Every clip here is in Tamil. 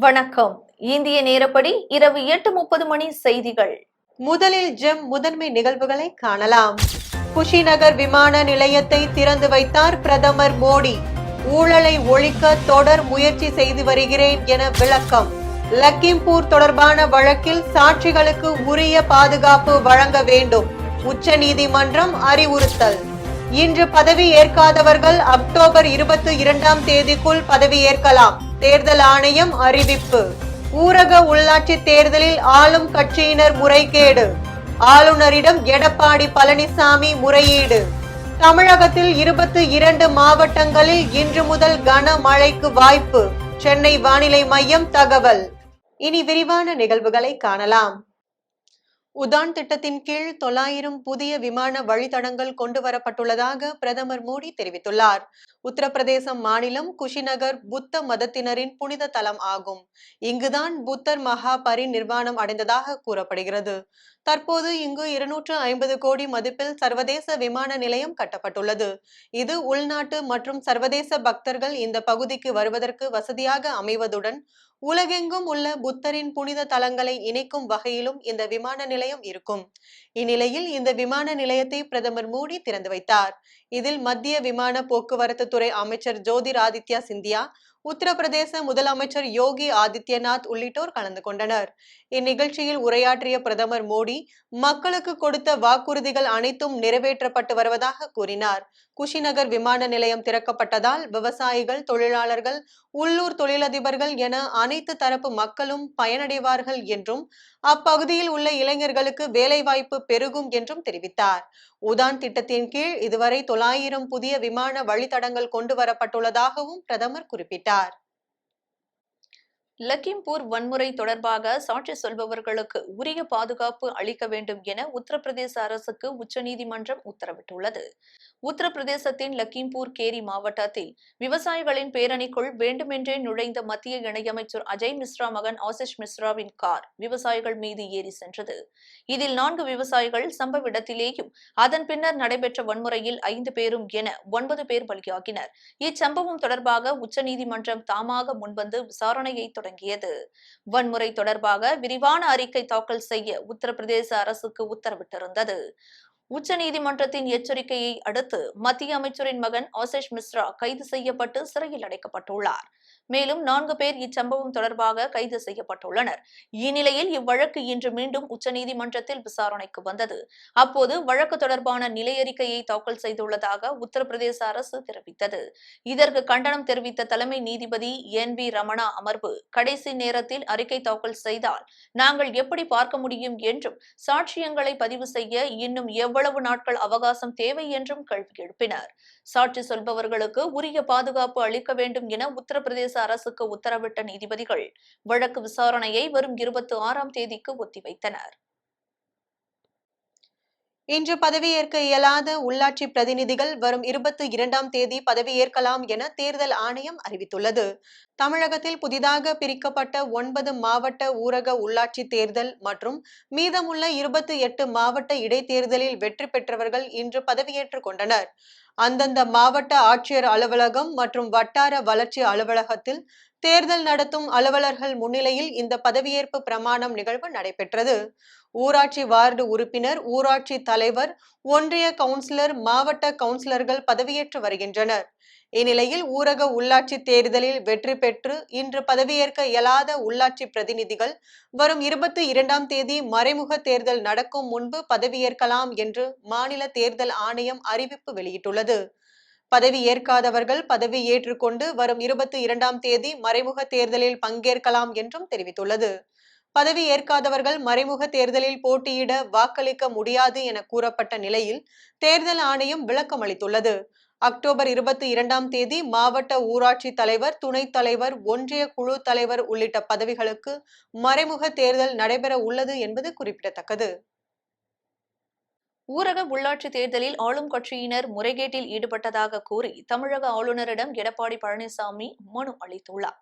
வணக்கம். இந்திய நேரப்படி இரவு 8:30 மணி செய்திகள். முதலில் ஜெம் முதன்மை நிகழ்வுகளை காணலாம். குஷிநகர் விமான நிலையத்தை திறந்து வைத்தார் பிரதமர் மோடி. ஊழலை ஒழிக்க தொடர் முயற்சி செய்து வருகிறேன் என விளக்கம். லக்கிம்பூர் தொடர்பான வழக்கில் சாட்சிகளுக்கு உரிய பாதுகாப்பு வழங்க வேண்டும். உச்ச நீதிமன்றம் அறிவுறுத்தல். இன்று பதவி ஏற்காதவர்கள் அக்டோபர் 22ஆம் தேதிக்குள் பதவி ஏற்கலாம். தேர்தல் ஆணையம் அறிவிப்பு. ஊரக உள்ளாட்சி தேர்தலில் ஆளும் கட்சியினர் முறைகேடு. ஆளுநரிடம் எடப்பாடி பழனிசாமி முறையீடு. தமிழகத்தில் 22 மாவட்டங்களில் இன்று முதல் கனமழைக்கு வாய்ப்பு. சென்னை வானிலை மையம் தகவல். இனி விரிவான நிகழ்வுகளை காணலாம். உதான் திட்டத்தின் கீழ் 900 புதிய விமான வழித்தடங்கள் கொண்டு வரப்பட்டுள்ளதாக பிரதமர் மோடி தெரிவித்துள்ளார். உத்தரப்பிரதேசம் மாநிலம் குஷிநகர் புத்த மதத்தினரின் புனித தலம் ஆகும். இங்குதான் புத்தர் மகா பரிநிர்வாணம் அடைந்ததாக கூறப்படுகிறது. தற்போது இங்கு 250 கோடி மதிப்பில் சர்வதேச விமான நிலையம் கட்டப்பட்டுள்ளது. இது உள்நாட்டு மற்றும் சர்வதேச பக்தர்கள் இந்த பகுதிக்கு வருவதற்கு வசதியாக அமைவதுடன் உலகெங்கும் உள்ள புத்தரின் புனித தலங்களை இணைக்கும் வகையிலும் இந்த விமான நிலையம் இருக்கும். இந்நிலையில் இந்த விமான நிலையத்தை பிரதமர் மோடி திறந்து வைத்தார். இதில் மத்திய விமான போக்குவரத்து துறை அமைச்சர் ஜோதிர் ஆதித்யா சிந்தியா, உத்தரப்பிரதேச முதலமைச்சர் யோகி ஆதித்யநாத் உள்ளிட்டோர் கலந்து கொண்டனர். இந்நிகழ்ச்சியில் உரையாற்றிய பிரதமர் மோடி மக்களுக்கு கொடுத்த வாக்குறுதிகள் அனைத்தும் நிறைவேற்றப்பட்டு வருவதாக கூறினார். குஷிநகர் விமான நிலையம் திறக்கப்பட்டதால் விவசாயிகள், தொழிலாளர்கள், உள்ளூர் தொழிலதிபர்கள் என அனைத்து தரப்பு மக்களும் பயனடைவார்கள் என்றும் அப்பகுதியில் உள்ள இளைஞர்களுக்கு வேலைவாய்ப்பு பெருகும் என்றும் தெரிவித்தார். உதான் திட்டத்தின் கீழ் இதுவரை 900 புதிய விமான வழித்தடங்கள் கொண்டு வரப்பட்டுள்ளதாகவும் பிரதமர் குறிப்பிட்டார். லக்கிம்பூர் வன்முறை தொடர்பாக சாட்சி சொல்பவர்களுக்கு உரிய பாதுகாப்பு அளிக்க வேண்டும் என உத்தரப்பிரதேச அரசுக்கு உச்சநீதிமன்றம் உத்தரவிட்டுள்ளது. உத்தரப்பிரதேசத்தின் லக்கிம்பூர் கேரி மாவட்டத்தில் விவசாயிகளின் பேரணிக்குள் வேண்டுமென்றே நுழைந்த மத்திய இணையமைச்சர் அஜய் மிஸ்ரா மகன் ஆசிஷ் மிஸ்ராவின் கார் விவசாயிகள் மீது ஏறி சென்றது. இதில் 4 விவசாயிகள் சம்பவ இடத்திலேயும் அதன் பின்னர் நடைபெற்ற வன்முறையில் 5 பேரும் என 9 பேர் பலியாகினர். இச்சம்பவம் தொடர்பாக உச்சநீதிமன்றம் தாமாக முன்வந்து விசாரணையை தொடங்கியது. வன்முறை தொடர்பாக விரிவான அறிக்கை தாக்கல் செய்ய உத்தரப்பிரதேச அரசுக்கு உத்தரவிட்டிருந்தது. உச்சநீதிமன்றத்தின் எச்சரிக்கையை அடுத்து மத்திய அமைச்சரின் மகன் ஆசிஷ் மிஸ்ரா கைது செய்யப்பட்டு சிறையில் அடைக்கப்பட்டுள்ளார். மேலும் 4 பேர் இச்சம்பவம் தொடர்பாக கைது செய்யப்பட்டுள்ளனர். இந்நிலையில் இவ்வழக்கு இன்று மீண்டும் உச்சநீதிமன்றத்தில் விசாரணைக்கு வந்தது. அப்போது வழக்கு தொடர்பான நிலையறிக்கையை தாக்கல் செய்துள்ளதாக உத்தரப்பிரதேச அரசு தெரிவித்தது. இதற்கு கண்டனம் தெரிவித்த தலைமை நீதிபதி NV ரமணா அமர்வு, கடைசி நேரத்தில் அறிக்கை தாக்கல் செய்தால் நாங்கள் எப்படி பார்க்க முடியும் என்றும், சாட்சியங்களை பதிவு செய்ய இன்னும் எவ்வளவு நாட்கள் அவகாசம் தேவை என்றும் கேள்வி எழுப்பினர். சாட்சி சொல்பவர்களுக்கு உரிய பாதுகாப்பு அளிக்க வேண்டும் என உத்தரப்பிரதேச அரசுக்கு உத்தரவிட்ட நீதிபதிகள் வழக்கு விசாரணையை வரும் 26ஆம் தேதிக்கு ஒத்திவைத்தனர். இன்று பதவியேற்க இயலாத உள்ளாட்சி பிரதிநிதிகள் வரும் 22ஆம் தேதி பதவியேற்கலாம் என தேர்தல் ஆணையம் அறிவித்துள்ளது. தமிழகத்தில் புதிதாக பிரிக்கப்பட்ட 9 மாவட்ட ஊரக உள்ளாட்சி தேர்தல் மற்றும் மீதமுள்ள 28 மாவட்ட இடைத்தேர்தலில் வெற்றி பெற்றவர்கள் இன்று பதவியேற்றுக் கொண்டனர். அந்தந்த மாவட்ட ஆட்சியர் அலுவலகம் மற்றும் வட்டார வளர்ச்சி அலுவலகத்தில் தேர்தல் நடத்தும் அலுவலர்கள் முன்னிலையில் இந்த பதவியேற்பு பிரமாணம் நிகழ்வு நடைபெற்றது. ஊராட்சி வார்டு உறுப்பினர், ஊராட்சி தலைவர், ஒன்றிய கவுன்சிலர், மாவட்ட கவுன்சிலர்கள் பதவியேற்று வருகின்றனர். இந்நிலையில் ஊரக உள்ளாட்சி தேர்தலில் வெற்றி பெற்று இன்று பதவியேற்க இயலாத உள்ளாட்சி பிரதிநிதிகள் வரும் 22ஆம் தேதி மறைமுக தேர்தல் நடக்கும் முன்பு பதவியேற்கலாம் என்று மாநில தேர்தல் ஆணையம் அறிவிப்பு வெளியிட்டுள்ளது. பதவி ஏற்காதவர்கள் பதவி ஏற்றுக்கொண்டு வரும் 22ஆம் தேதி மறைமுக தேர்தலில் பங்கேற்கலாம் என்றும் தெரிவித்துள்ளது. பதவி ஏற்காதவர்கள் மறைமுக தேர்தலில் போட்டியிட வாக்களிக்க முடியாது என கூறப்பட்ட நிலையில் தேர்தல் ஆணையம் விளக்கம் அளித்துள்ளது. அக்டோபர் 22ஆம் தேதி மாவட்ட ஊராட்சி தலைவர், துணைத் தலைவர், ஒன்றிய குழு தலைவர் உள்ளிட்ட பதவிகளுக்கு மறைமுக தேர்தல் நடைபெற உள்ளது என்பது குறிப்பிடத்தக்கது. ஊரக உள்ளாட்சி தேர்தலில் ஆளும் கட்சியினர் முறைகேட்டில் ஈடுபட்டதாக கூறி தமிழக ஆளுநரிடம் எடப்பாடி பழனிசாமி மனு அளித்துள்ளார்.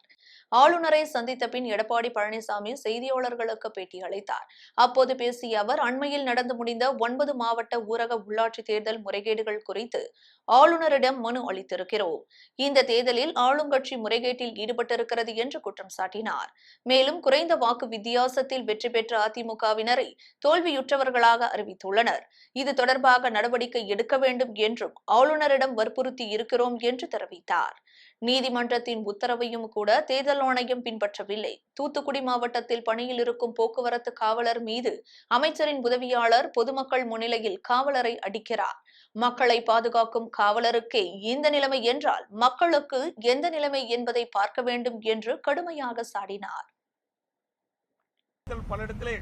ஆளுநரை சந்தித்த பின் எடப்பாடி பழனிசாமி செய்தியாளர்களுக்கு பேட்டியளித்தார். அப்போது பேசிய அவர், அண்மையில் நடந்து முடிந்த 9 மாவட்ட ஊரக உள்ளாட்சி தேர்தல் முறைகேடுகள் குறித்து ஆளுநரிடம் மனு அளித்திருக்கிறோம். இந்த தேர்தலில் ஆளுங்கட்சி முறைகேட்டில் ஈடுபட்டிருக்கிறது என்று குற்றம் சாட்டினார். மேலும் குறைந்த வாக்கு வித்தியாசத்தில் வெற்றி பெற்ற அதிமுகவினரை தோல்வியுற்றவர்களாக அறிவித்துள்ளனர். இது தொடர்பாக நடவடிக்கை எடுக்க வேண்டும் என்றும் ஆளுநரிடம் வற்புறுத்தி இருக்கிறோம் என்று தெரிவித்தார். நீதிமன்றத்தின் உத்தரவையும் கூட தேர்தல் ஆணையம் பின்பற்றவில்லை. தூத்துக்குடி மாவட்டத்தில் பணியில் இருக்கும் போக்குவரத்து காவலர் மீது அமைச்சரின் உதவியாளர் பொதுமக்கள் முன்னிலையில் காவலரை அடிக்கிறார். மக்களை பாதுகாக்கும் காவலருக்கே இந்த நிலைமை என்றால் மக்களுக்கு எந்த நிலைமை என்பதை பார்க்க வேண்டும் என்று கடுமையாக சாடினார். பல இடத்திலே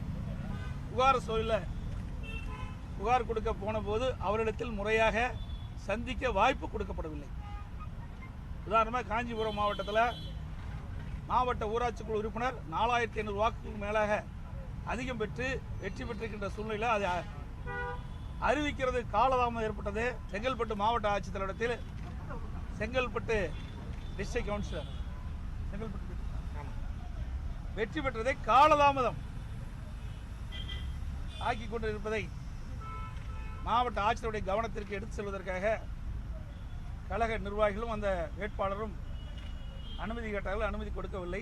புகார் கொடுக்க போன போது அவரிடத்தில் முறையாக சந்திக்க வாய்ப்பு கொடுக்கப்படவில்லை. உதாரணமாக காஞ்சிபுரம் மாவட்டத்தில் மாவட்ட ஊராட்சி குழு உறுப்பினர் 4500 வாக்குகளுக்கு மேலாக அதிகம் பெற்று வெற்றி பெற்றிருக்கின்ற சூழ்நிலையில் அதை அறிவிக்கிறது காலதாமதம் ஏற்பட்டது. செங்கல்பட்டு மாவட்ட ஆட்சித்தலைவரிடத்தில் செங்கல்பட்டு டிஸ்ட்ரிக்ட் கவுன்சிலர் வெற்றி பெற்றதை காலதாமதம் ஆக்கி கொண்டிருப்பதை மாவட்ட ஆட்சியருடைய கவனத்திற்கு எடுத்து செல்வதற்காக கழக நிர்வாகிகளும் அந்த வேட்பாளரும் அனுமதி கேட்டார்கள். அனுமதி கொடுக்கவில்லை.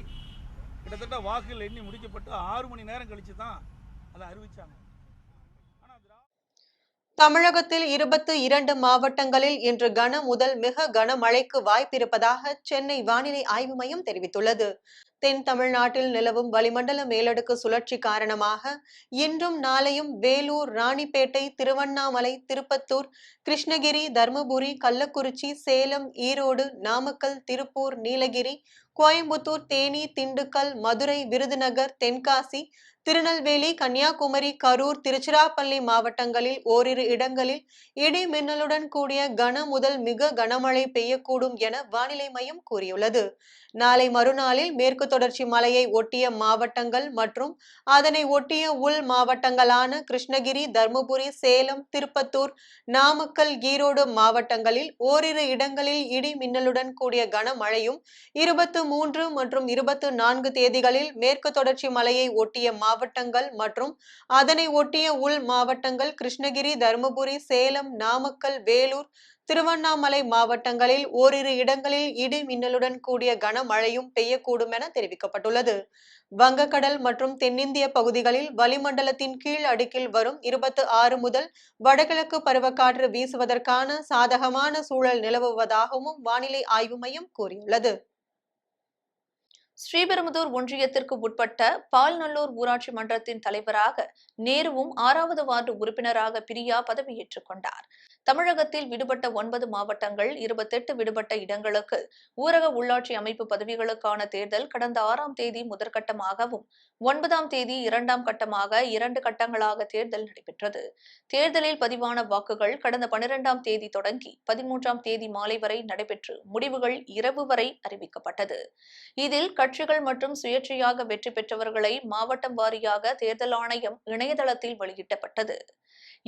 கிட்டத்தட்ட வாக்குகள் எண்ணி முடிக்கப்பட்டு 6 மணி நேரம் கழிச்சு தான் அதை அறிவிச்சாங்க. தமிழகத்தில் 22 மாவட்டங்களில் இன்று கன முதல் மிக கனமழைக்கு வாய்ப்பிருப்பதாக சென்னை வானிலை ஆய்வு மையம் தெரிவித்துள்ளது. தென் தமிழ்நாட்டில் நிலவும் வளிமண்டல மேலடுக்கு சுழற்சி காரணமாக இன்றும் நாளையும் வேலூர், ராணிப்பேட்டை, திருவண்ணாமலை, திருப்பத்தூர், கிருஷ்ணகிரி, தர்மபுரி, கள்ளக்குறிச்சி, சேலம், ஈரோடு, நாமக்கல், திருப்பூர், நீலகிரி, கோயம்புத்தூர், தேனி, திண்டுக்கல், மதுரை, விருதுநகர், தென்காசி, திருநெல்வேலி, கன்னியாகுமரி, கரூர், திருச்சிராப்பள்ளி மாவட்டங்களில் ஓரிரு இடங்களில் இடி மின்னலுடன் கூடிய கன முதல் மிக கனமழை பெய்யக்கூடும் என வானிலை மையம் கூறியுள்ளது. நாளை மறுநாளில் மேற்கு தொடர்ச்சி மலையை ஒட்டிய மாவட்டங்கள் மற்றும் அதனை ஒட்டிய உள் மாவட்டங்களான கிருஷ்ணகிரி, தர்மபுரி, சேலம், திருப்பத்தூர், நாமக்கல், ஈரோடு மாவட்டங்களில் ஓரிரு இடங்களில் இடி மின்னலுடன் கூடிய கனமழையும் 23 மற்றும் 24 தேதிகளில் மேற்கு தொடர்ச்சி மலையை ஒட்டிய மாவட்டங்கள் மற்றும் அதனை ஒட்டிய உள் மாவட்டங்கள் கிருஷ்ணகிரி, தர்மபுரி, சேலம், நாமக்கல், வேலூர், திருவண்ணாமலை மாவட்டங்களில் ஓரிரு இடங்களில் இடி மின்னலுடன் கூடிய கனமழையும் பெய்யக்கூடும் என தெரிவிக்கப்பட்டுள்ளது. வங்கக்கடல் மற்றும் தென்னிந்திய பகுதிகளில் வளிமண்டலத்தின் கீழ் அடுக்கில் வரும் 26 முதல் வடகிழக்கு பருவக்காற்று வீசுவதற்கான சாதகமான சூழல் நிலவுவதாகவும் வானிலை ஆய்வு மையம் கூறியுள்ளது. ஸ்ரீபெரும்புதூர் ஒன்றியத்திற்கு உட்பட்ட பால்நல்லூர் ஊராட்சி மன்றத்தின் தலைவராக நேருவும் 6வது வார்டு உறுப்பினராக பிரியா பதவியேற்றுக் கொண்டார். தமிழகத்தில் விடுபட்ட 9 மாவட்டங்கள் 28 விடுபட்ட இடங்களுக்கு ஊரக உள்ளாட்சி அமைப்பு பதவிகளுக்கான தேர்தல் கடந்த 6ஆம் தேதி முதற்கட்டமாகவும் 9ஆம் தேதி 2ஆம் கட்டமாக 2 கட்டங்களாக தேர்தல் நடைபெற்றது. தேர்தலில் பதிவான வாக்குகள் கடந்த 12ஆம் தேதி தொடங்கி 13ஆம் தேதி மாலை வரை நடைபெற்று முடிவுகள் இரவு வரை அறிவிக்கப்பட்டது. இதில் கட்சிகள் மற்றும் சுயேட்சையாக வெற்றி பெற்றவர்களை மாவட்டம் வாரியாக தேர்தல் ஆணையம் இணையதளத்தில் வெளியிட்டப்பட்டது.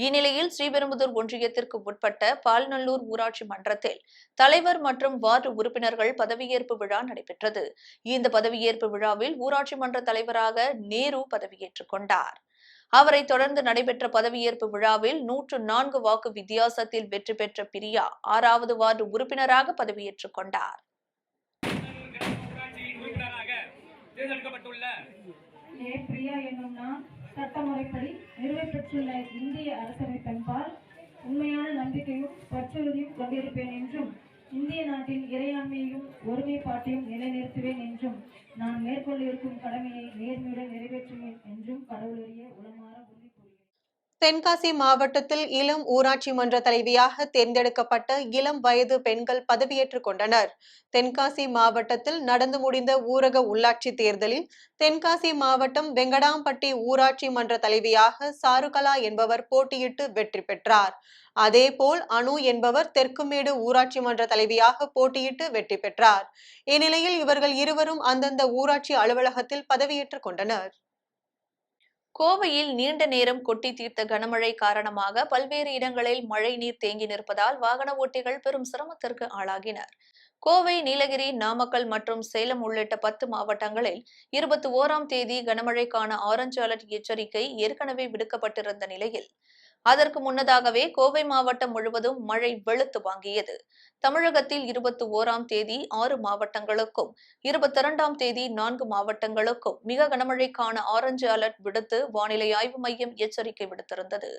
இந்நிலையில் ஸ்ரீபெரும்புதூர் ஒன்றியத்திற்கு உட்பட்ட பால்நல்லூர் ஊராட்சி மன்றத்தில் தலைவர் மற்றும் வார்டு உறுப்பினர்கள் பதவியேற்பு விழா நடைபெற்றது. இந்த பதவியேற்பு விழாவில் ஊராட்சி மன்ற தலைவராக நேரு பதவியேற்றுக் கொண்டார். அவரை தொடர்ந்து நடைபெற்ற பதவியேற்பு விழாவில் 104 வாக்கு வித்தியாசத்தில் வெற்றி பெற்ற பிரியா 6வது வார்டு உறுப்பினராக பதவியேற்றுக் கொண்டார். சட்டமுறைப்படி நிறைவேற்றப்பட்டுள்ள இந்திய அரசமைப்பின்பால் உண்மையான நம்பிக்கையும் பற்றுறுதியும் கொண்டிருப்பேன் என்றும் இந்திய நாட்டின் இறையாண்மையையும் ஒருமைப்பாட்டையும் நிலைநிறுத்துவேன் என்றும் நான் மேற்கொண்டிருக்கும் கடமையை நேர்மையுடன் நிறைவேற்றுவேன் என்றும் கடவுளறிய உளமாற உறுதி கூறுகிறேன். தென்காசி மாவட்டத்தில் இளம் ஊராட்சி மன்ற தலைவியாக தேர்ந்தெடுக்கப்பட்ட இளம் வயது பெண்கள் பதவியேற்றுக் கொண்டனர். தென்காசி மாவட்டத்தில் நடந்து முடிந்த ஊரக உள்ளாட்சி தேர்தலில் தென்காசி மாவட்டம் வெங்கடாம்பட்டி ஊராட்சி மன்ற தலைவியாக சாருகலா என்பவர் போட்டியிட்டு வெற்றி பெற்றார். அதேபோல் அனு என்பவர் தெற்குமேடு ஊராட்சி மன்ற தலைவியாக போட்டியிட்டு வெற்றி பெற்றார். இந்நிலையில் இவர்கள் இருவரும் அந்தந்த ஊராட்சி அலுவலகத்தில் பதவியேற்றுக் கொண்டனர். கோவையில் நீண்ட நேரம் கொட்டி தீர்த்த கனமழை காரணமாக பல்வேறு இடங்களில் மழை நீர் தேங்கி நிற்பதால் வாகன ஓட்டிகள் பெரும் சிரமத்திற்கு ஆளாகினர். கோவை, நீலகிரி, நாமக்கல் மற்றும் சேலம் உள்ளிட்ட 10 மாவட்டங்களில் 21ஆம் தேதி கனமழைக்கான ஆரஞ்சு அலர்ட் எச்சரிக்கை ஏற்கனவே விடுக்கப்பட்டிருந்த நிலையில் அதற்கு முன்னதாகவே கோவை மாவட்டம் முழுவதும் மழை வெளுத்து வாங்கியது. தமிழகத்தில் 21ஆம் தேதி 6 மாவட்டங்களுக்கும் 22ஆம் தேதி 4 மாவட்டங்களுக்கும் மிக கனமழைக்கான ஆரஞ்சு அலர்ட் விடுத்து வானிலை ஆய்வு மையம் எச்சரிக்கை விடுத்திருந்தது.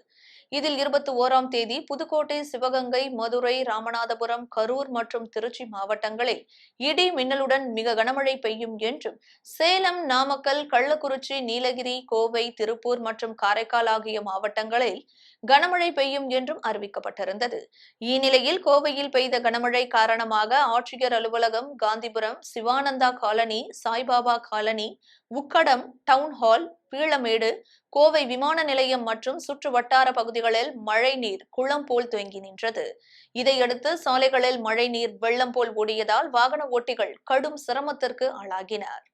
இதில் 21ஆம் தேதி புதுக்கோட்டை, சிவகங்கை, மதுரை, ராமநாதபுரம், கரூர் மற்றும் திருச்சி மாவட்டங்களில் இடி மின்னலுடன் மிக கனமழை பெய்யும் என்றும், சேலம், நாமக்கல், கள்ளக்குறிச்சி, நீலகிரி, கோவை, திருப்பூர் மற்றும் காரைக்கால் ஆகிய மாவட்டங்களில் கனமழை பெய்யும் என்றும் அறிவிக்கப்பட்டிருந்தது. இந்நிலையில் கோவையில் பெய்த கனமழை காரணமாக ஆட்சியர் அலுவலகம், Gandhipuram, Sivananda colony, Saibaba colony, Ukkadam, town hall, Peelamedu, Kovai விமான நிலையம் மற்றும் சுற்று வட்டார பகுதிகளில் மழை நீர் குளம் போல் தேங்கி நின்றது. இதையடுத்து சாலைகளில் மழை நீர் வெள்ளம் போல் ஓடியதால் வாகன ஓட்டிகள் கடும் சிரமத்திற்கு ஆளாகினர்.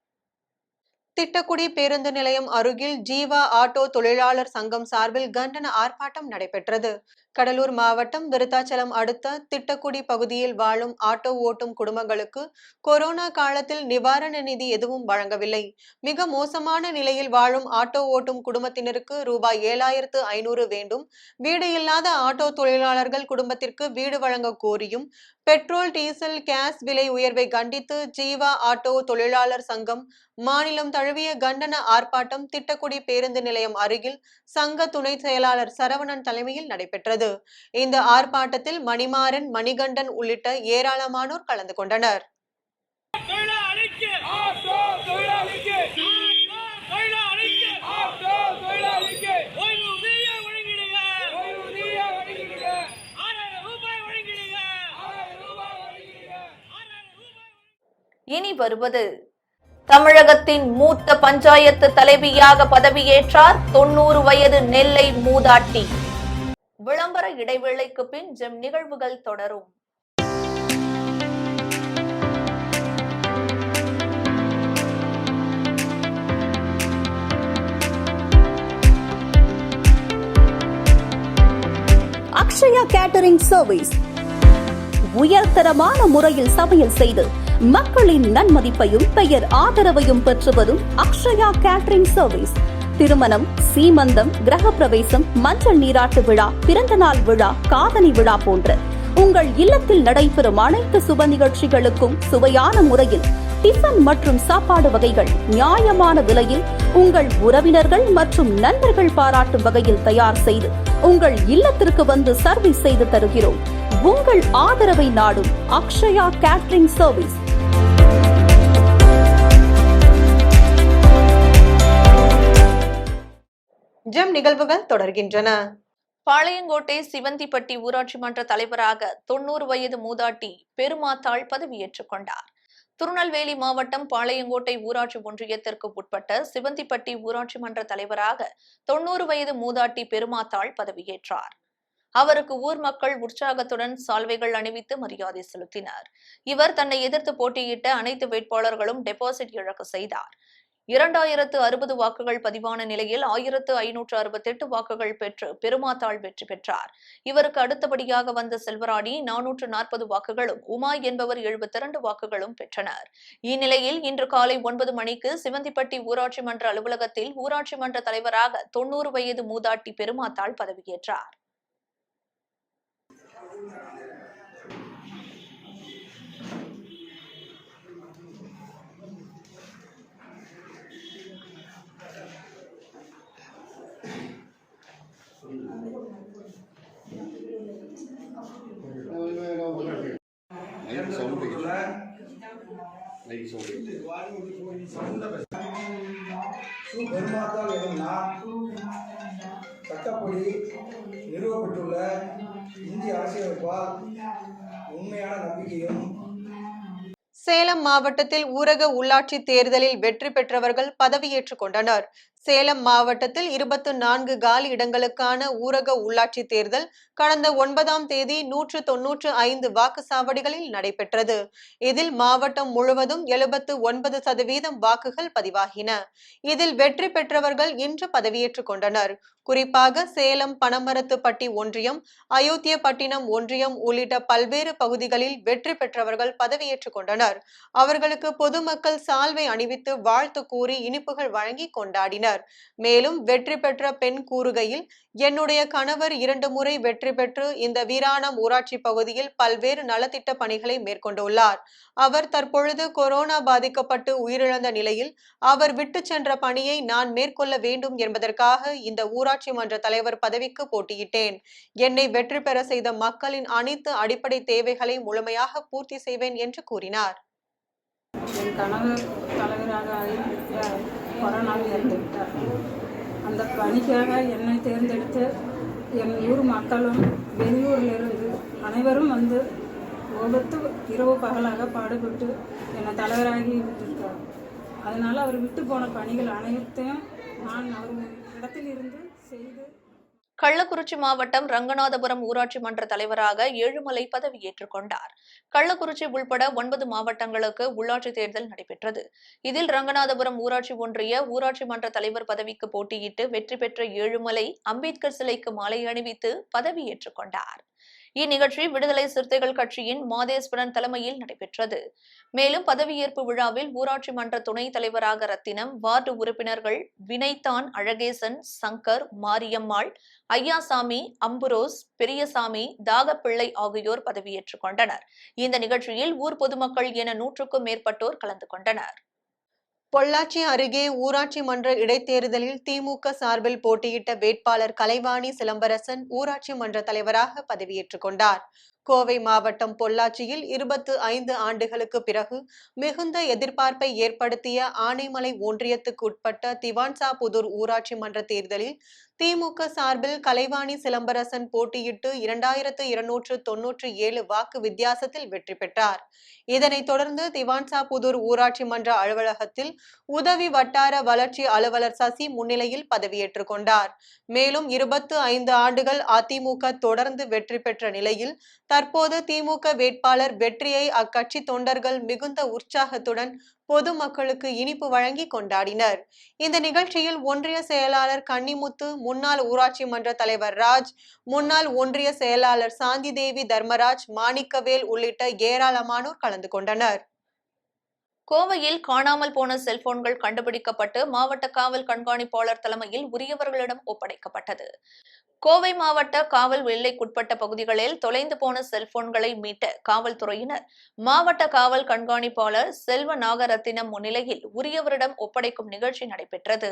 திட்டக்குடி பேருந்து நிலையம் அருகில் ஜீவா ஆட்டோ தொழிலாளர் சங்கம் சார்பில் கண்டன ஆர்ப்பாட்டம் நடைபெற்றது. கடலூர் மாவட்டம் விருத்தாச்சலம் அடுத்த திட்டக்குடி பகுதியில் வாழும் ஆட்டோ ஓட்டும் குடும்பங்களுக்கு கொரோனா காலத்தில் நிவாரண நிதி எதுவும் வழங்கவில்லை. மிக மோசமான நிலையில் வாழும் ஆட்டோ ஓட்டும் குடும்பத்தினருக்கு ரூபாய் 7,500 வேண்டும். வீடு இல்லாத ஆட்டோ தொழிலாளர்கள் குடும்பத்திற்கு வீடு வழங்க கோரியும், பெட்ரோல், டீசல், கேஸ் விலை உயர்வை கண்டித்து ஜீவா ஆட்டோ தொழிலாளர் சங்கம் மாநிலம் தழுவிய கண்டன ஆர்ப்பாட்டம் திட்டக்குடி பேருந்து நிலையம் அருகில் சங்க துணை செயலாளர் சரவணன் தலைமையில் நடைபெற்றது. இந்த ஆர்ப்பாட்டத்தில் மணிமாறன், மணிகண்டன் உள்ளிட்ட ஏராளமானோர் கலந்து கொண்டனர். இனி வருவது தமிழகத்தின் மூத்த பஞ்சாயத்து தலைவியாக பதவியேற்றார் 90 வயது நெல்லை மூதாட்டி. விளம்பர இடைவேளைக்கு பின் ஜெம் நிகழ்வுகள் தொடரும். அக்ஷயா கேட்டரிங் சர்வீஸ் உயர்தரமான முறையில் சமையல் செய்து மக்களின் நன்மதிப்பையும் பெயர் ஆதரவையும் பெற்று வரும் அக்ஷயா கேட்டரிங் சர்வீஸ் திருமணம், சீமந்தம், கிரகப்பிரவேசம், மஞ்சள் நீராட்டு விழா, பிறந்த நாள் விழா, காதணி விழா போன்ற உங்கள் இல்லத்தில் நடைபெறும் அனைத்து சுப நிகழ்ச்சிகளுக்கும் சுவையான முறையில் டிஃபன் மற்றும் சாப்பாடு வகைகள் நியாயமான விலையில் உங்கள் உறவினர்கள் மற்றும் நண்பர்கள் பாராட்டும் வகையில் தயார் செய்து உங்கள் இல்லத்திற்கு வந்து சர்வீஸ் செய்து தருகிறோம். உங்கள் ஆதரவை நாடும் அக்ஷயா கேட்டரிங் சர்வீஸ். ஜெம் நிகழ்வுகள் தொடர்கின்றன. பாளையங்கோட்டை சிவந்திப்பட்டி ஊராட்சி மன்ற தலைவராக 90 வயது மூதாட்டி பெருமாத்தாள் பதவியேற்றுக் கொண்டார். திருநெல்வேலி மாவட்டம் பாளையங்கோட்டை ஊராட்சி ஒன்றியத்திற்கு உட்பட்ட சிவந்திப்பட்டி ஊராட்சி மன்ற தலைவராக 90 வயது மூதாட்டி பெருமாத்தாள் பதவியேற்றார். அவருக்கு ஊர் மக்கள் உற்சாகத்துடன் சால்வைகள் அணிவித்து மரியாதை செலுத்தினர். இவர் தன்னை எதிர்த்து போட்டியிட்ட அனைத்து வேட்பாளர்களும் டெபாசிட் இழக்க செய்தார். 2060 வாக்குகள் பதிவான நிலையில் 1568 வாக்குகள் பெற்று பெருமாத்தாள் வெற்றி பெற்றார். இவருக்கு அடுத்தபடியாக வந்த செல்வராணி 440 வாக்குகளும், உமா என்பவர் 72 வாக்குகளும் பெற்றனர். இந்நிலையில் இன்று காலை 9 மணிக்கு சிவந்திப்பட்டி ஊராட்சி மன்ற அலுவலகத்தில் ஊராட்சி மன்ற தலைவராக 90 வயது மூதாட்டி பெருமாத்தாள் பதவியேற்றார். பெருமாத்தாள் எனும் நான் சட்டப்படி நிறுவப்பட்டுள்ள இந்திய அரசியலமைப்பால் உண்மையான நம்பிக்கையும். சேலம் மாவட்டத்தில் ஊரக உள்ளாட்சி தேர்தலில் வெற்றி பெற்றவர்கள் பதவியேற்றுக் கொண்டனர். சேலம் மாவட்டத்தில் 24 காலி இடங்களுக்கான ஊரக உள்ளாட்சி தேர்தல் கடந்த 9ஆம் தேதி 195 வாக்குச்சாவடிகளில் நடைபெற்றது. இதில் மாவட்டம் முழுவதும் 79% வாக்குகள் பதிவாகின. இதில் வெற்றி பெற்றவர்கள் இன்று பதவியேற்றுக் கொண்டனர். குறிப்பாக சேலம் பனமரத்துப்பட்டி ஒன்றியம், அயோத்தியப்பட்டினம் ஒன்றியம் உள்ளிட்ட பல்வேறு பகுதிகளில் வெற்றி பெற்றவர்கள் பதவியேற்றுக் கொண்டனர். அவர்களுக்கு பொதுமக்கள் சால்வை அணிவித்து வாழ்த்து கூறி இனிப்புகள் வழங்கி கொண்டாடினர். கொண்டனர். மேலும் வெற்றி பெற்ற பெண் கூறுகையில், என்னுடைய கணவர் 2 முறை வெற்றி பெற்று இந்த வீராணம் ஊராட்சி பகுதியில் பல்வேறு நலத்திட்ட பணிகளை மேற்கொண்டுள்ளார். அவர் தற்பொழுது கொரோனா பாதிக்கப்பட்டு உயிரிழந்த நிலையில் அவர் விட்டு சென்ற பணியை நான் மேற்கொள்ள வேண்டும் என்பதற்காக இந்த ஊராட்சி மன்ற தலைவர் பதவிக்கு போட்டியிட்டேன். என்னை வெற்றி பெற செய்த மக்களின் அனைத்து அடிப்படை தேவைகளை முழுமையாக பூர்த்தி செய்வேன் என்று கூறினார். என் கணவர் தலைவராக கொரோனாவில் இறந்துவிட்டார். அந்த பணிக்காக என்னை தேர்ந்தெடுத்து என் ஊர் மக்களும் வெளியூரிலிருந்து அனைவரும் வந்து ஒவ்வொரு இரவு பகலாக பாடுபட்டு என்னை தலைவராகி விட்டிருக்கார். அதனால் அவர் விட்டு போன பணிகள் அனைத்தையும் நான் அவர் இடத்தில் இருந்து செய்து. கள்ளக்குறிச்சி மாவட்டம் ரங்கநாதபுரம் ஊராட்சி மன்ற தலைவராக ஏழுமலை பதவியேற்றுக் கொண்டார். கள்ளக்குறிச்சி உள்பட 9 மாவட்டங்களுக்கு உள்ளாட்சி தேர்தல் நடைபெற்றது. இதில் ரங்கநாதபுரம் ஊராட்சி ஒன்றிய ஊராட்சி மன்ற தலைவர் பதவிக்கு போட்டியிட்டு வெற்றி பெற்ற ஏழுமலை அம்பேத்கர் சிலைக்கு மாலை அணிவித்து பதவியேற்றுக் கொண்டார். இந்நிகழ்ச்சி விடுதலை சிறுத்தைகள் கட்சியின் மாதேஸ்வரன் தலைமையில் நடைபெற்றது. மேலும் பதவியேற்பு விழாவில் ஊராட்சி மன்ற துணைத் தலைவராக ரத்தினம், வார்டு உறுப்பினர்கள் வினைத்தான், அழகேசன், சங்கர், மாரியம்மாள், ஐயாசாமி, அம்புரோஸ், பெரியசாமி, தாகப்பிள்ளை ஆகியோர் பதவியேற்றுக் கொண்டனர். இந்த நிகழ்ச்சியில் ஊர் பொதுமக்கள் என 100க்கும் மேற்பட்டோர் கலந்து கொண்டனர். பொள்ளாச்சி அருகே ஊராட்சி மன்ற இடைத்தேர்தலில் திமுக சார்பில் போட்டியிட்ட வேட்பாளர் கலைவாணி சிலம்பரசன் ஊராட்சி மன்ற தலைவராக பதவியேற்றுக் கொண்டார். கோவை மாவட்டம் பொள்ளாச்சியில் 25 ஆண்டுகளுக்கு பிறகு மிகுந்த எதிர்பார்ப்பை ஏற்படுத்திய ஆனைமலை ஒன்றியத்துக்கு உட்பட்ட திவான்சாபுதூர் ஊராட்சி மன்ற தேர்தலில் திமுக சார்பில் கலைவாணி சிலம்பரசன் போட்டியிட்டு 2297 வாக்கு வித்தியாசத்தில் வெற்றி பெற்றார். இதனைத் தொடர்ந்து திவான்சாபுதூர் ஊராட்சி மன்ற அலுவலகத்தில் உதவி வட்டார வளர்ச்சி அலுவலர் சசி முன்னிலையில் பதவியேற்றுக் கொண்டார். மேலும் 25 ஆண்டுகள் அதிமுக தொடர்ந்து வெற்றி பெற்ற நிலையில் தற்போது திமுக வேட்பாளர் வெற்றியை அக்கட்சி தொண்டர்கள் மிகுந்த உற்சாகத்துடன் பொதுமக்களுக்கு இனிப்பு வழங்கி கொண்டாடினர். இந்த நிகழ்ச்சியில் ஒன்றிய செயலாளர் கன்னிமுத்து, முன்னாள் ஊராட்சி மன்ற தலைவர் ராஜ், முன்னாள் ஒன்றிய செயலாளர் சாந்திதேவி தர்மராஜ், மாணிக்கவேல் உள்ளிட்ட ஏராளமானோர் கலந்து கொண்டனர். கோவையில் காணாமல் போன செல்போன்கள் கண்டுபிடிக்கப்பட்டு மாவட்ட காவல் கண்காணிப்பாளர் தலைமையில் உரியவர்களிடம் ஒப்படைக்கப்பட்டது. கோவை மாவட்ட காவல் எல்லைக்குட்பட்ட பகுதிகளில் தொலைந்து போன செல்போன்களை மீட்ட காவல்துறையினர் மாவட்ட காவல் கண்காணிப்பாளர் செல்வ நாகரத்தினம் முன்னிலையில் உரியவரிடம் ஒப்படைக்கும் நிகழ்ச்சி நடைபெற்றது.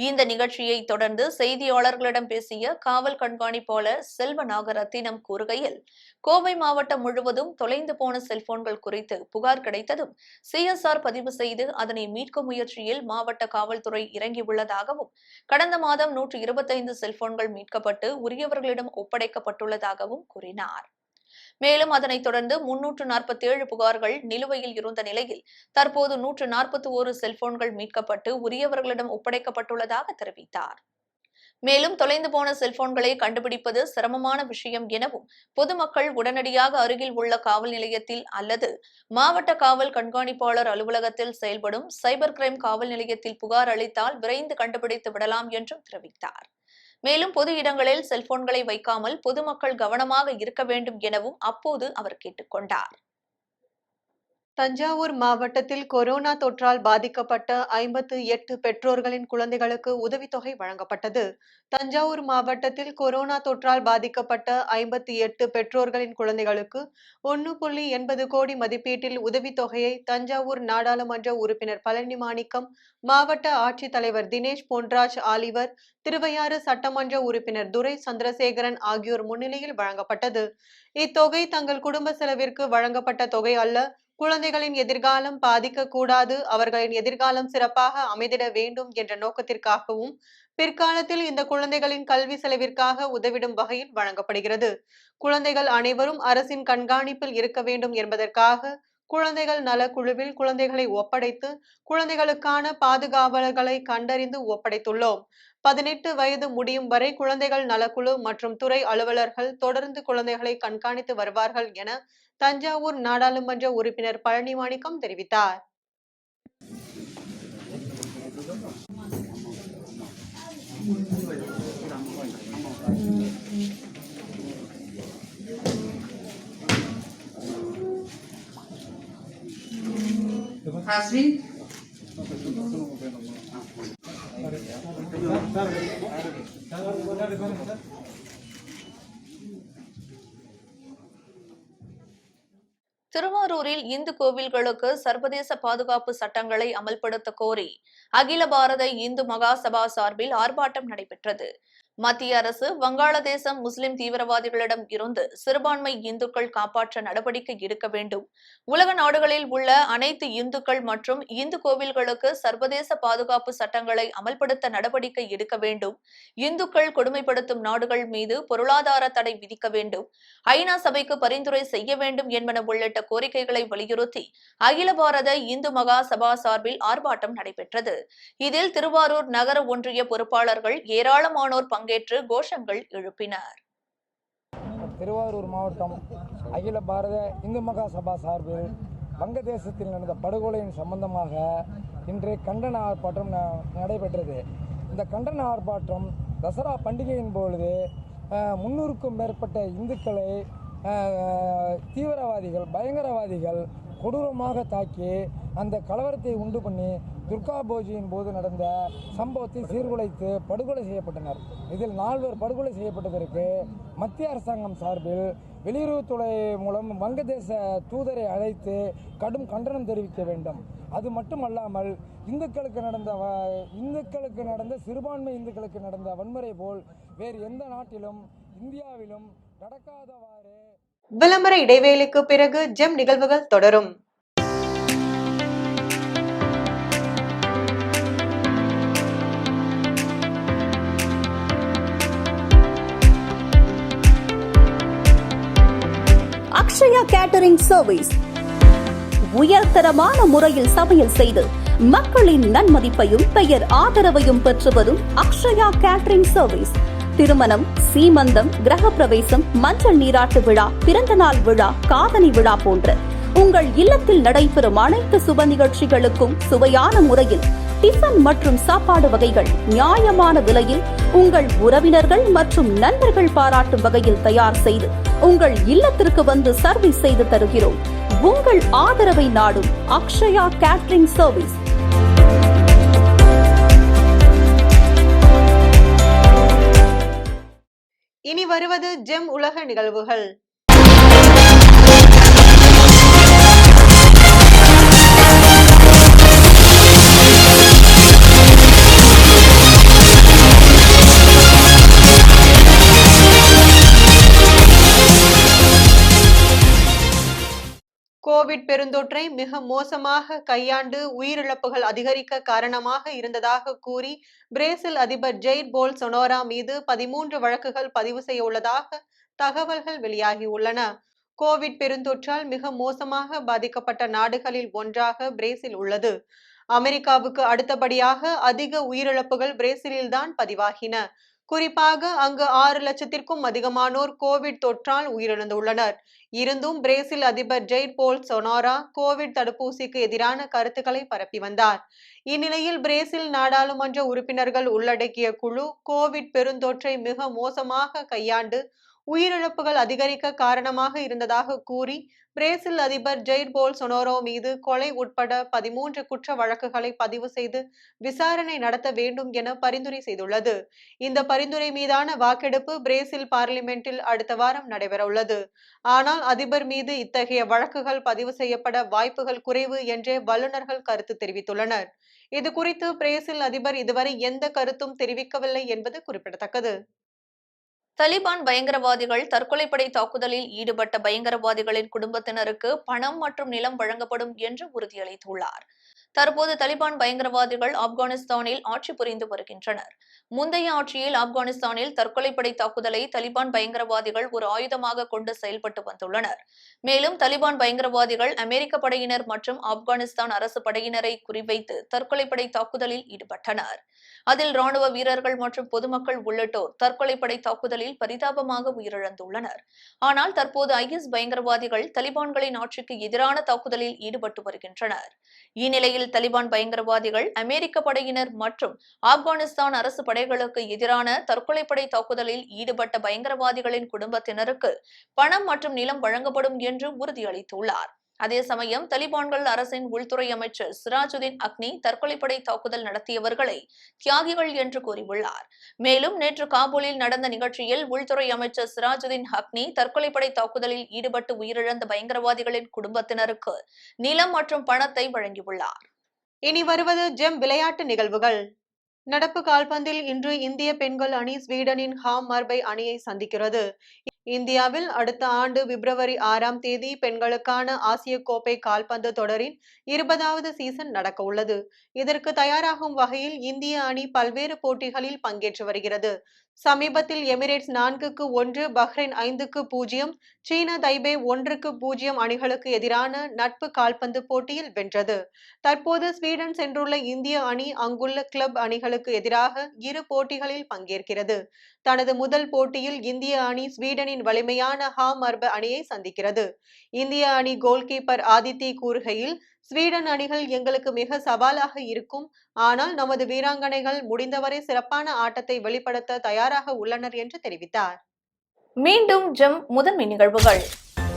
இந்த நிகழ்ச்சியை தொடர்ந்து செய்தியாளர்களிடம் பேசிய காவல் கண்காணிப்பாளர் செல்வ நாகரத்தினம் கூறுகையில், கோவை மாவட்டம் முழுவதும் தொலைந்து போன செல்போன்கள் குறித்து புகார் கிடைத்ததும் CSR பதிவு செய்து அதனை மீட்கும் முயற்சியில் மாவட்ட காவல்துறை இறங்கியுள்ளதாகவும், கடந்த மாதம் 125 செல்போன்கள் மீட்கப்பட்டு உரியவர்களிடம் ஒப்படைக்கப்பட்டுள்ளதாகவும் கூறினார். மேலும் அதனைத் தொடர்ந்து 347 புகார்கள் நிலுவையில் இருந்த நிலையில் தற்போது 141 செல்போன்கள் மீட்கப்பட்டு உரியவர்களிடம் ஒப்படைக்கப்பட்டுள்ளதாக தெரிவித்தார். மேலும் தொலைந்து போன செல்போன்களை கண்டுபிடிப்பது சிரமமான விஷயம் எனவும், பொதுமக்கள் உடனடியாக அருகில் உள்ள காவல் நிலையத்தில் அல்லது மாவட்ட காவல் கண்காணிப்பாளர் அலுவலகத்தில் செயல்படும் சைபர் கிரைம் காவல் நிலையத்தில் புகார் அளித்தால் விரைந்து கண்டுபிடித்து விடலாம் என்றும் தெரிவித்தார். மேலும் பொது இடங்களில் செல்போன்களை வைக்காமல் பொதுமக்கள் கவனமாக இருக்க வேண்டும் எனவும் அப்போது அவர் கேட்டுக்கொண்டார். தஞ்சாவூர் மாவட்டத்தில் கொரோனா தொற்றால் பாதிக்கப்பட்ட 58 பெற்றோர்களின் குழந்தைகளுக்கு உதவித்தொகை வழங்கப்பட்டது. தஞ்சாவூர் மாவட்டத்தில் கொரோனா தொற்றால் பாதிக்கப்பட்ட 58 பெற்றோர்களின் குழந்தைகளுக்கு 1.80 கோடி மதிப்பீட்டில் உதவித்தொகையை தஞ்சாவூர் நாடாளுமன்ற உறுப்பினர் பழனி மாணிக்கம், மாவட்ட ஆட்சித்தலைவர் தினேஷ் பொன்ராஜ் ஆலிவர், திருவையாறு சட்டமன்ற உறுப்பினர் துரை சந்திரசேகரன் ஆகியோர் முன்னிலையில் வழங்கப்பட்டது. இத்தொகை தங்கள் குடும்ப செலவிற்கு வழங்கப்பட்ட தொகை அல்ல. குழந்தைகளின் எதிர்காலம் பாதிக்க கூடாது, அவர்களின் எதிர்காலம் சிறப்பாக அமைந்திட வேண்டும் என்ற நோக்கத்திற்காகவும் பிற்காலத்தில் இந்த குழந்தைகளின் கல்வி செலவிற்காக உதவிடும் வகையில் வழங்கப்படுகிறது. குழந்தைகள் அனைவரும் அரசின் கண்காணிப்பில் இருக்க வேண்டும் என்பதற்காக குழந்தைகள் நலக்குழுவில் குழந்தைகளை ஒப்படைத்து குழந்தைகளுக்கான பாதுகாவலர்களை கண்டறிந்து ஒப்படைத்துள்ளோம். 18 வயது முடியும் வரை குழந்தைகள் நலக்குழு மற்றும் துறை அலுவலர்கள் தொடர்ந்து குழந்தைகளை கண்காணித்து வருவார்கள் என தஞ்சாவூர் நாடாளுமன்ற உறுப்பினர் பழனி மாணிக்கம் தெரிவித்தார். திருவாரூரில் இந்து கோவில்களுக்கு சர்வதேச பாதுகாப்பு சட்டங்களை அமல்படுத்த கோரி அகில பாரத இந்து மகாசபா சார்பில் ஆர்ப்பாட்டம் நடைபெற்றது. மத்திய அரசு வங்காளதேசம் முஸ்லிம் தீவிரவாதிகளிடம் இருந்து சிறுபான்மை இந்துக்கள் காப்பாற்ற நடவடிக்கை எடுக்க வேண்டும். உலக நாடுகளில் உள்ள அனைத்து இந்துக்கள் மற்றும் இந்து கோவில்களுக்கு சர்வதேச பாதுகாப்பு சட்டங்களை அமல்படுத்த நடவடிக்கை எடுக்க வேண்டும். இந்துக்கள் கொடுமைப்படுத்தும் நாடுகள் மீது பொருளாதார தடை விதிக்க வேண்டும். ஐநா சபைக்கு பரிந்துரை செய்ய வேண்டும் என்பன உள்ளிட்ட கோரிக்கைகளை வலியுறுத்தி அகில பாரத இந்து மகா சபா சார்பில் ஆர்ப்பாட்டம் நடைபெற்றது. இதில் திருவாரூர் நகர ஒன்றிய பொறுப்பாளர்கள் ஏராளமானோர் பங்கேற்று கோஷங்கள் எழுப்பினர். திருவாரூர் மாவட்டம் அகில பாரத இந்து மகா சபா சார்பில் வங்கதேசத்தில் நடந்த படுகொலையின் சம்பந்தமாக இன்று கண்டன ஆர்ப்பாட்டம் நடைபெற்றது. இந்த கண்டன ஆர்ப்பாட்டம் தசரா பண்டிகையின் பொழுது 300க்கும் மேற்பட்ட இந்துக்களை தீவிரவாதிகள் பயங்கரவாதிகள் கொடூரமாக தாக்கி அந்த கலவரத்தை உண்டு பண்ணி துர்கா பூஜையின் போது நடந்த சம்பவத்தை சீர்குலைத்து படுகொலை செய்யப்பட்டனர். இதில் 4 படுகொலை செய்யப்பட்டதற்கு மத்திய அரசாங்கம் சார்பில் வெளியுறவுத்துறை மூலம் வங்கதேச தூதரை அழைத்து கடும் கண்டனம் தெரிவிக்க வேண்டும். அது மட்டுமல்லாமல் இந்துக்களுக்கு நடந்த சிறுபான்மை இந்துக்களுக்கு நடந்த வன்முறை போல் வேறு எந்த நாட்டிலும் இந்தியாவிலும் நடக்காதவாறு. விளம்பர இடைவேளைக்கு பிறகு ஜெம் நிகழ்வுகள் தொடரும். அக்ஷயா கேட்டரிங் சர்வீஸ் உயர்தரமான முறையில் சமையல் செய்து மக்களின் நன்மதிப்பையும் பெயர் ஆதரவையும் பெற்று வரும் அக்ஷயா கேட்டரிங் சர்வீஸ் திருமணம், சீமந்தம், கிரகப்பிரவேசம், மஞ்சள் நீராட்டு விழா, பிறந்தநாள் விழா, காதணி விழா போன்ற உங்கள் இல்லத்தில் நடைபெறும் அனைத்து சுப நிகழ்ச்சிகளுக்கும் சுவையான முறையில் டிஃபன் மற்றும் சாப்பாடு வகைகள் நியாயமான விலையில் உங்கள் உறவினர்கள் மற்றும் நண்பர்கள் பாராட்டும் வகையில் தயார் செய்து உங்கள் இல்லத்திற்கு வந்து சர்வீஸ் செய்து தருகிறோம். உங்கள் ஆதரவை நாடும் அக்ஷயா கேட்டரிங் சர்வீஸ். இனி வருவது ஜெம் உலக நிகழ்வுகள். கோவிட் பெருந்தொற்றை மிக மோசமாக கையாண்டு உயிரிழப்புகள் அதிகரிக்க காரணமாக இருந்ததாக கூறி பிரேசில் அதிபர் ஜெயிர் போல்சொனாரோ மீது 13 வழக்குகள் பதிவு செய்ய உள்ளதாக தகவல்கள் வெளியாகியுள்ளன. கோவிட் பெருந்தொற்றால் மிக மோசமாக பாதிக்கப்பட்ட நாடுகளில் ஒன்றாக பிரேசில் உள்ளது. அமெரிக்காவுக்கு அடுத்தபடியாக அதிக உயிரிழப்புகள் பிரேசிலில்தான் பதிவாகின. குறிப்பாக அங்கு 6 லட்சத்திற்கும் அதிகமானோர் கோவிட் தொற்றால் உயிரிழந்துள்ளனர். இருந்தும் பிரேசில் அதிபர் ஜெயிர் போல்சொனாரோ கோவிட் தடுப்பூசிக்கு எதிரான கருத்துக்களை பரப்பி வந்தார். இந்நிலையில் பிரேசில் நாடாளுமன்ற உறுப்பினர்கள் உள்ளடக்கிய குழு கோவிட் பெருந்தொற்றை மிக மோசமாக கையாண்டு உயிரிழப்புகள் அதிகரிக்க காரணமாக இருந்ததாக கூறி பிரேசில் அதிபர் ஜெயிர் போல்சொனாரோ மீது கொலை உட்பட 13 குற்ற வழக்குகளை பதிவு செய்து விசாரணை நடத்த வேண்டும் என பரிந்துரை செய்துள்ளது. இந்த பரிந்துரை மீதான வாக்கெடுப்பு பிரேசில் பார்லிமெண்டில் அடுத்த வாரம் நடைபெறவுள்ளது. ஆனால் அதிபர் மீது இத்தகைய வழக்குகள் பதிவு செய்யப்பட வாய்ப்புகள் குறைவு என்றே வல்லுநர்கள் கருத்து தெரிவித்துள்ளனர். இது குறித்து பிரேசில் அதிபர் இதுவரை எந்த கருத்தும் தெரிவிக்கவில்லை என்பது குறிப்பிடத்தக்கது. தலிபான் பயங்கரவாதிகள் தற்கொலைப்படை தாக்குதலில் ஈடுபட்ட பயங்கரவாதிகளின் குடும்பத்தினருக்கு பணம் மற்றும் நிலம் வழங்கப்படும் என்று உறுதியளித்துள்ளார். தற்போது தலிபான் பயங்கரவாதிகள் ஆப்கானிஸ்தானில் ஆட்சி புரிந்து வருகின்றனர். முந்தைய ஆட்சியில் ஆப்கானிஸ்தானில் தற்கொலைப்படை தாக்குதலை தலிபான் பயங்கரவாதிகள் ஒரு ஆயுதமாக கொண்டு செயல்பட்டு வந்துள்ளனர். மேலும் தலிபான் பயங்கரவாதிகள் அமெரிக்க படையினர் மற்றும் ஆப்கானிஸ்தான் அரசு படையினரை குறிவைத்து தற்கொலைப்படை தாக்குதலில் ஈடுபட்டனர். அதில் ராணுவ வீரர்கள் மற்றும் பொதுமக்கள் உள்ளிட்டோர் தற்கொலைப்படை தாக்குதலில் பரிதாபமாக உயிரிழந்துள்ளனர். ஆனால் தற்போது IS பயங்கரவாதிகள் தலிபான்களின் ஆட்சிக்கு எதிரான தாக்குதலில் ஈடுபட்டு வருகின்றனர். இந்நிலையில் தலிபான் பயங்கரவாதிகள் அமெரிக்க படையினர் மற்றும் ஆப்கானிஸ்தான் அரசு படைகளுக்கு எதிரான தற்கொலைப்படை தாக்குதலில் ஈடுபட்ட பயங்கரவாதிகளின் குடும்பத்தினருக்கு பணம் மற்றும் நிலம் வழங்கப்படும் என்று உறுதியளித்துள்ளார். அதே சமயம் தலிபான்கள் அரசின் உள்துறை அமைச்சர் சிராஜுதீன் அக்னி தற்கொலைப்படை தாக்குதல் நடத்தியவர்களை தியாகிகள் என்று கூறியுள்ளார். மேலும் நேற்று காபூலில் நடந்த நிகழ்ச்சியில் உள்துறை அமைச்சர் சிராஜுதீன் அக்னி தற்கொலைப்படை தாக்குதலில் ஈடுபட்டு உயிரிழந்த பயங்கரவாதிகளின் குடும்பத்தினருக்கு நிலம் மற்றும் பணத்தை வழங்கியுள்ளார். இனி வருவது ஜெம் விளையாட்டு நிகழ்வுகள். நடப்பு கால்பந்தில் இன்று இந்திய பெண்கள் அணி ஸ்வீடனின் ஹாம் மர்பை அணியை சந்திக்கிறது. இந்தியாவில் அடுத்த ஆண்டு பிப்ரவரி 6ஆம் தேதி பெண்களுக்கான ஆசிய கோப்பை கால்பந்து தொடரின் 20வது சீசன் நடக்க உள்ளது. இதற்கு தயாராகும் வகையில் இந்திய அணி பல்வேறு போட்டிகளில் பங்கேற்று வருகிறது. சமீபத்தில் எமிரேட்ஸ் 4-1, பஹ்ரைன் 5-0, சீன தைபே 1-0 அணிகளுக்கு எதிரான நட்பு கால்பந்து போட்டியில் வென்றது. தற்போது ஸ்வீடன் சென்றுள்ள இந்திய அணி அங்குள்ள கிளப் அணிகளுக்கு எதிராக 2 போட்டிகளில் பங்கேற்கிறது. தனது முதல் போட்டியில் இந்திய அணி ஸ்வீடனின் வலிமையான ஹாம் மர்ப அணியை சந்திக்கிறது. இந்திய அணி கோல்கீப்பர் ஆதித்தி கூறுகையில், ஸ்வீடன் அணிகள் எங்களுக்கு மிக சவாலாக இருக்கும். ஆனால் நமது வீராங்கனைகள் முடிந்தவரை சிறப்பான ஆட்டத்தை வெளிப்படுத்த தயாராக உள்ளனர் என்று தெரிவித்தார். மீண்டும் ஜெம் முதன்மை நிகழ்வுகள்.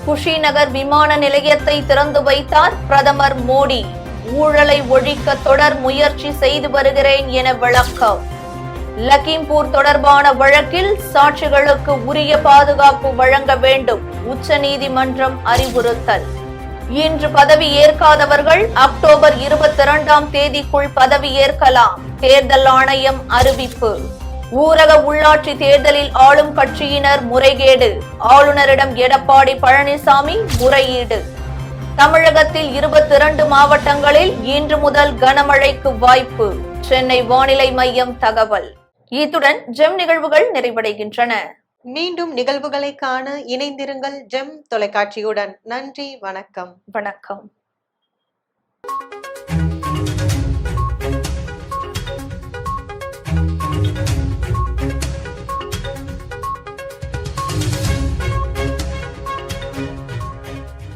குஷிநகர் விமான நிலையத்தை திறந்து வைத்தார் பிரதமர் மோடி. ஊழலை ஒழிக்க தொடர் முயற்சி செய்து வருகிறேன் என விளக்கம். லக்கிம்பூர் தொடர்பான வழக்கில் சாட்சிகளுக்கு உரிய பாதுகாப்பு வழங்க வேண்டும், உச்சநீதிமன்றம் அறிவுறுத்தல். இன்று பதவி ஏற்காதவர்கள் அக்டோபர் 22ஆம் தேதிக்குள் பதவி ஏற்கலாம், தேர்தல் ஆணையம் அறிவிப்பு. ஊரக உள்ளாட்சி தேர்தலில் ஆளும் கட்சியினர் முறைகேடு, ஆளுநரிடம் எடப்பாடி பழனிசாமி முறையீடு. தமிழகத்தில் 22 மாவட்டங்களில் இன்று முதல் கனமழைக்கு வாய்ப்பு, சென்னை வானிலை மையம் தகவல். இத்துடன் ஜெம் நிகழ்வுகள் நிறைவடைகின்றன. மீண்டும் நிகழ்வுகளை காண இணைந்திருங்கள் ஜெம் தொலைக்காட்சியுடன். நன்றி, வணக்கம். வணக்கம்.